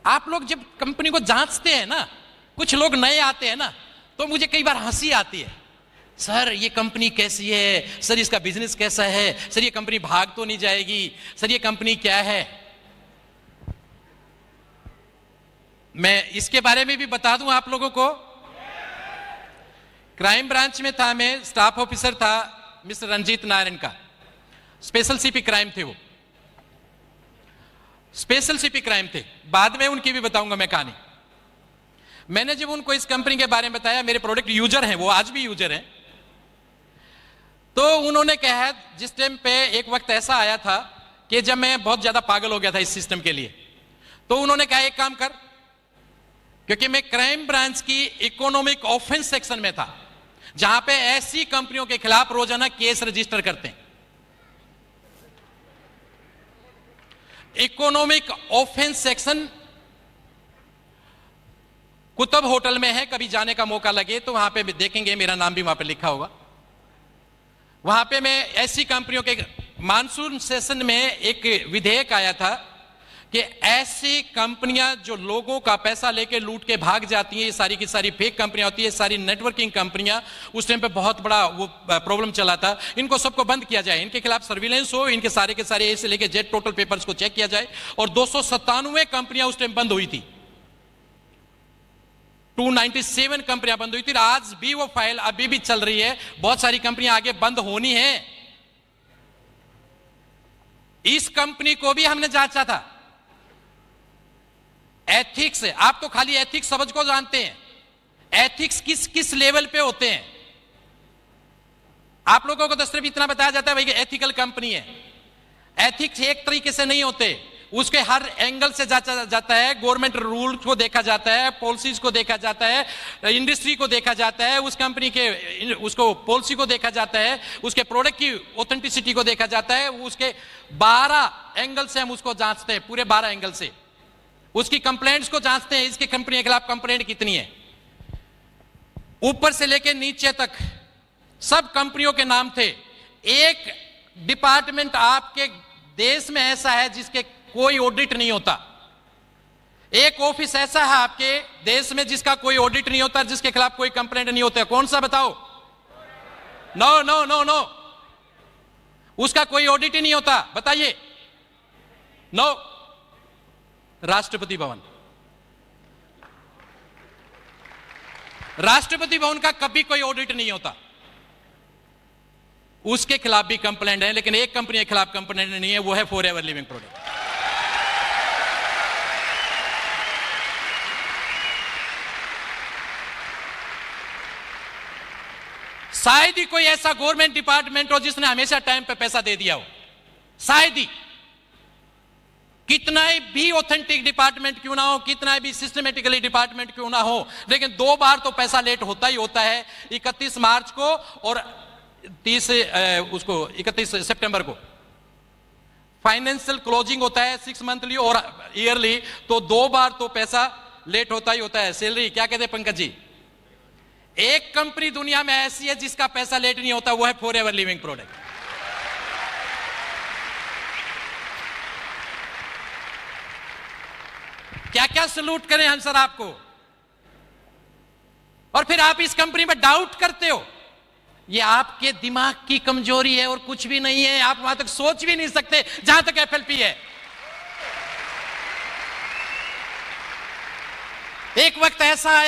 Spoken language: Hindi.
आप लोग जब कंपनी को जांचते हैं ना, कुछ लोग नए आते हैं ना, तो मुझे कई बार हंसी आती है। सर ये कंपनी कैसी है, सर इसका बिजनेस कैसा है, सर ये कंपनी भाग तो नहीं जाएगी, सर ये कंपनी क्या है। मैं इसके बारे में भी बता दूं आप लोगों को। क्राइम ब्रांच में था, मैं स्टाफ ऑफिसर था मिस्टर रंजीत नारायण का, स्पेशल सीपी क्राइम थे वो, स्पेशल सीपी क्राइम थे। बाद में उनकी भी बताऊंगा मैं कहानी। मैंने जब उनको इस कंपनी के बारे में बताया, मेरे प्रोडक्ट यूजर हैं, वो आज भी यूजर हैं, तो उन्होंने कहा, जिस टाइम पे एक वक्त ऐसा आया था कि जब मैं बहुत ज्यादा पागल हो गया था इस सिस्टम के लिए, तो उन्होंने कहा एक काम कर, क्योंकि मैं क्राइम ब्रांच की इकोनॉमिक ऑफेंस सेक्शन में था, जहां पे ऐसी कंपनियों के खिलाफ रोजाना केस रजिस्टर करते हैं। Economic offence section Qutub hotel में है, कभी जाने का मौका लगे तो वहां पे देखेंगे, मेरा नाम भी वहां पे लिखा होगा। वहां पे मैं ऐसी कंपनियों के, मानसून सेशन में एक विधेयक आया था कि ऐसी कंपनियां जो लोगों का पैसा लेके लूट के भाग जाती हैं, ये सारी की सारी फेक कंपनियां होती है, सारी नेटवर्किंग कंपनियां, उस टाइम पे बहुत बड़ा वो प्रॉब्लम चला था, इनको सबको बंद किया जाए, इनके खिलाफ सर्विलेंस हो, इनके सारे के सारे ए से लेके जेड टोटल पेपर्स को चेक किया जाए। और 297 कंपनियां उस टाइम बंद हुई थी, 297 कंपनियां बंद हुई थी। आज भी वो फाइल अभी भी चल रही है, बहुत सारी कंपनियां आगे बंद होनी है। इस कंपनी को भी हमने जांचा था। एथिक्स, आप तो खाली एथिक्स समझ को जानते हैं, एथिक्स किस किस लेवल पे होते हैं। आप लोगों को तो सिर्फ इतना बताया जाता है भाई कि एथिकल कंपनी है। एथिक्स एक तरीके से नहीं होते, उसके हर एंगल से जांचा जाता है। गवर्नमेंट रूल को देखा जाता है, पॉलिसीज को देखा जाता है, इंडस्ट्री को देखा जाता है, उस कंपनी के उसको पॉलिसी को देखा जाता है, उसके प्रोडक्ट की ऑथेंटिसिटी को देखा जाता है। उसके 12 एंगल से हम उसको जांचते हैं, पूरे 12 एंगल से उसकी कंप्लेंट्स को जांचते हैं, इसकी कंपनी के खिलाफ कंप्लेंट कितनी है, ऊपर से लेकर नीचे तक सब कंपनियों के नाम थे। एक डिपार्टमेंट आपके देश में ऐसा है जिसके कोई ऑडिट नहीं होता। एक ऑफिस ऐसा है आपके देश में जिसका कोई ऑडिट नहीं होता, जिसके खिलाफ कोई कंप्लेंट नहीं होता। कौन सा बताओ? नो नो नो नो, उसका कोई ऑडिट ही नहीं होता, बताइए। नो, राष्ट्रपति भवन। राष्ट्रपति भवन का कभी कोई ऑडिट नहीं होता, उसके खिलाफ भी कंप्लेंट है, लेकिन एक कंपनी के खिलाफ कंप्लेंट नहीं है, वो है फॉरएवर लिविंग प्रोडक्ट। शायद ही कोई ऐसा गवर्नमेंट डिपार्टमेंट हो जिसने हमेशा टाइम पे पैसा दे दिया हो, शायद ही। कितना भी ऑथेंटिक डिपार्टमेंट क्यों ना हो, कितना भी सिस्टमेटिकली डिपार्टमेंट क्यों ना हो, लेकिन 2 बार तो पैसा लेट होता ही होता है। 31 मार्च को और 31 सितंबर को फाइनेंशियल क्लोजिंग होता है, 6 मंथली और ईयरली, तो 2 बार तो पैसा लेट होता ही होता है। सैलरी क्या कहते हैं पंकज जी? एक कंपनी दुनिया में ऐसी है जिसका पैसा लेट नहीं होता, वो है फॉरएवर लिविंग प्रोडक्ट। क्या क्या सलूट करें हम सर आपको, और फिर आप इस कंपनी में डाउट करते हो। ये आपके दिमाग की कमजोरी है और कुछ भी नहीं है, आप वहां तक सोच भी नहीं सकते जहां तक एफएलपी है। एक वक्त ऐसा आया